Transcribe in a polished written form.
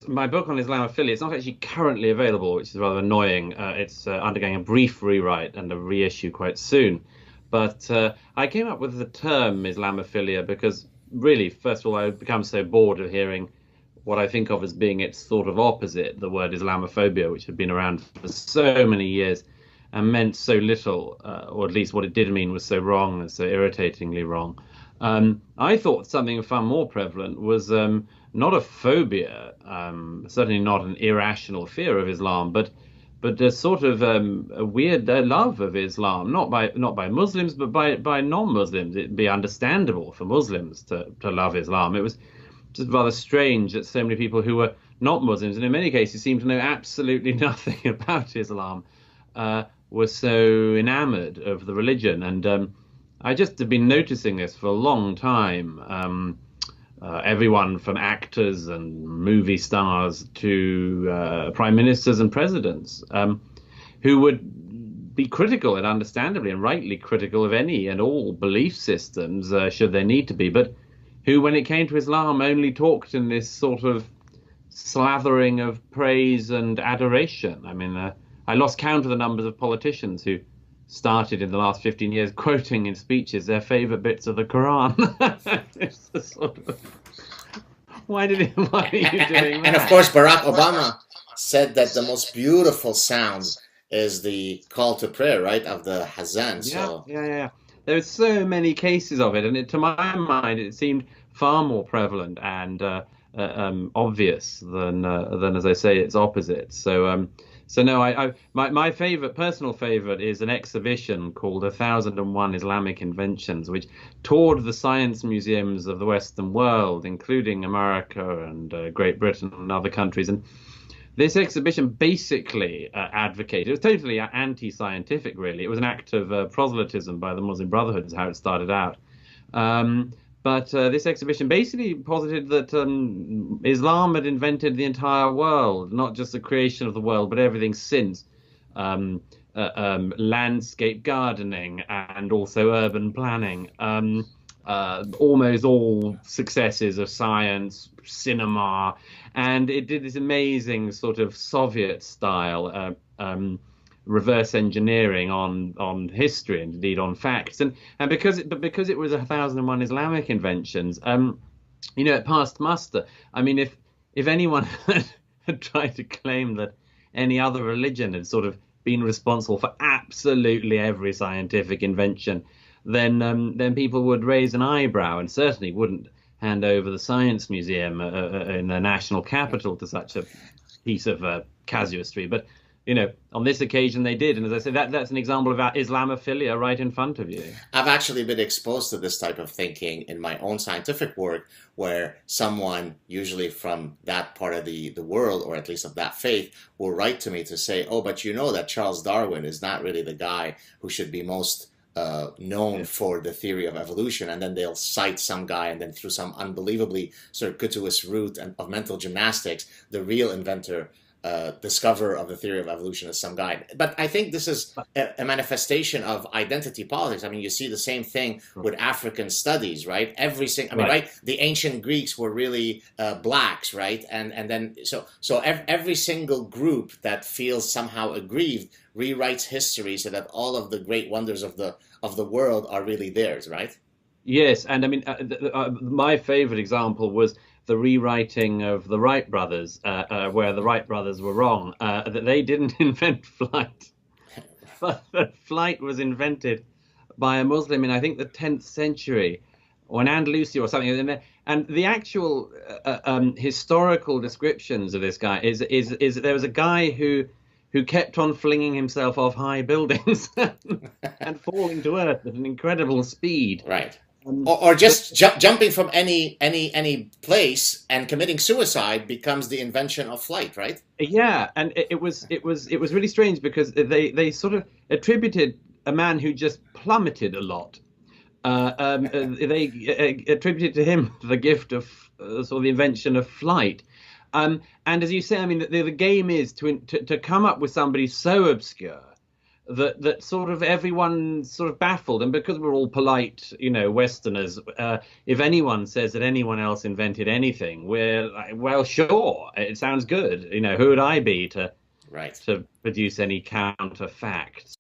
my book on Islamophilia. It's not actually currently available, which is rather annoying. It's undergoing a brief rewrite and a reissue quite soon. But I came up with the term Islamophilia because, really, first of all, I've become so bored of hearing what I think of as being its sort of opposite, the word Islamophobia, which had been around for so many years and meant so little, or at least what it did mean was so wrong and so irritatingly wrong. I thought something far more prevalent was not a phobia, certainly not an irrational fear of Islam, but a sort of a weird love of Islam, not by Muslims, but by non-Muslims. It'd be understandable for Muslims to love Islam. It was just rather strange that so many people who were not Muslims, and in many cases seemed to know absolutely nothing about Islam, were so enamored of the religion. And I just have been noticing this for a long time. Everyone from actors and movie stars to prime ministers and presidents, who would be critical, and understandably and rightly critical, of any and all belief systems, should there need to be, but who, when it came to Islam, only talked in this sort of slathering of praise and adoration. I mean, I lost count of the numbers of politicians who started in the last 15 years quoting in speeches their favorite bits of the Quran. It's the sort of, why are you doing that? And of course, Barack Obama said that the most beautiful sound is the call to prayer, right, of the Hazan. So Yeah. There were so many cases of it, and to my mind, it seemed far more prevalent and obvious than, as I say, its opposite. So no, my favorite, personal favorite, is an exhibition called 1001 Islamic Inventions, which toured the science museums of the Western world, including America and Great Britain and other countries. And this exhibition basically advocated, it was totally anti-scientific, really. It was an act of proselytism by the Muslim Brotherhood, is how it started out. But this exhibition basically posited that Islam had invented the entire world, not just the creation of the world, but everything since. Landscape gardening and also urban planning. Almost all successes of science, cinema, and it did this amazing sort of Soviet style reverse engineering on history and indeed on facts, and because it was 1001 Islamic inventions, it passed muster. I mean, if anyone had tried to claim that any other religion had sort of been responsible for absolutely every scientific invention, then people would raise an eyebrow and certainly wouldn't hand over the Science Museum in the national capital to such a piece of casuistry. But on this occasion they did, and as I say, that's an example of Islamophilia right in front of you. I've actually been exposed to this type of thinking in my own scientific work, where someone, usually from that part of the world, or at least of that faith, will write to me to say, oh, but you know that Charles Darwin is not really the guy who should be most known for the theory of evolution, and then they'll cite some guy, and then through some unbelievably circuitous route of mental gymnastics, the real inventor, discoverer of the theory of evolution is some guy. But I think this is a manifestation of identity politics. I mean, you see the same thing with African studies, right? Right? The ancient Greeks were really blacks, right? And then so every single group that feels somehow aggrieved rewrites history so that all of the great wonders of the world are really theirs, right? Yes, and I mean, my favorite example was the rewriting of the Wright brothers, where the Wright brothers were wrong, that they didn't invent flight, but that flight was invented by a Muslim in, I think, the 10th century, or in Andalusia or something. And the actual historical descriptions of this guy is there was a guy who kept on flinging himself off high buildings and falling to earth at an incredible speed. Right. Or just jumping from any place and committing suicide becomes the invention of flight, right? Yeah, and it was really strange because they sort of attributed a man who just plummeted a lot. They attributed to him the gift of sort of the invention of flight. And as you say, I mean, the game is to come up with somebody so obscure that sort of everyone sort of baffled. And because we're all polite, Westerners, if anyone says that anyone else invented anything, we're like, well, sure, it sounds good. Who would I be to Right. produce any counter facts?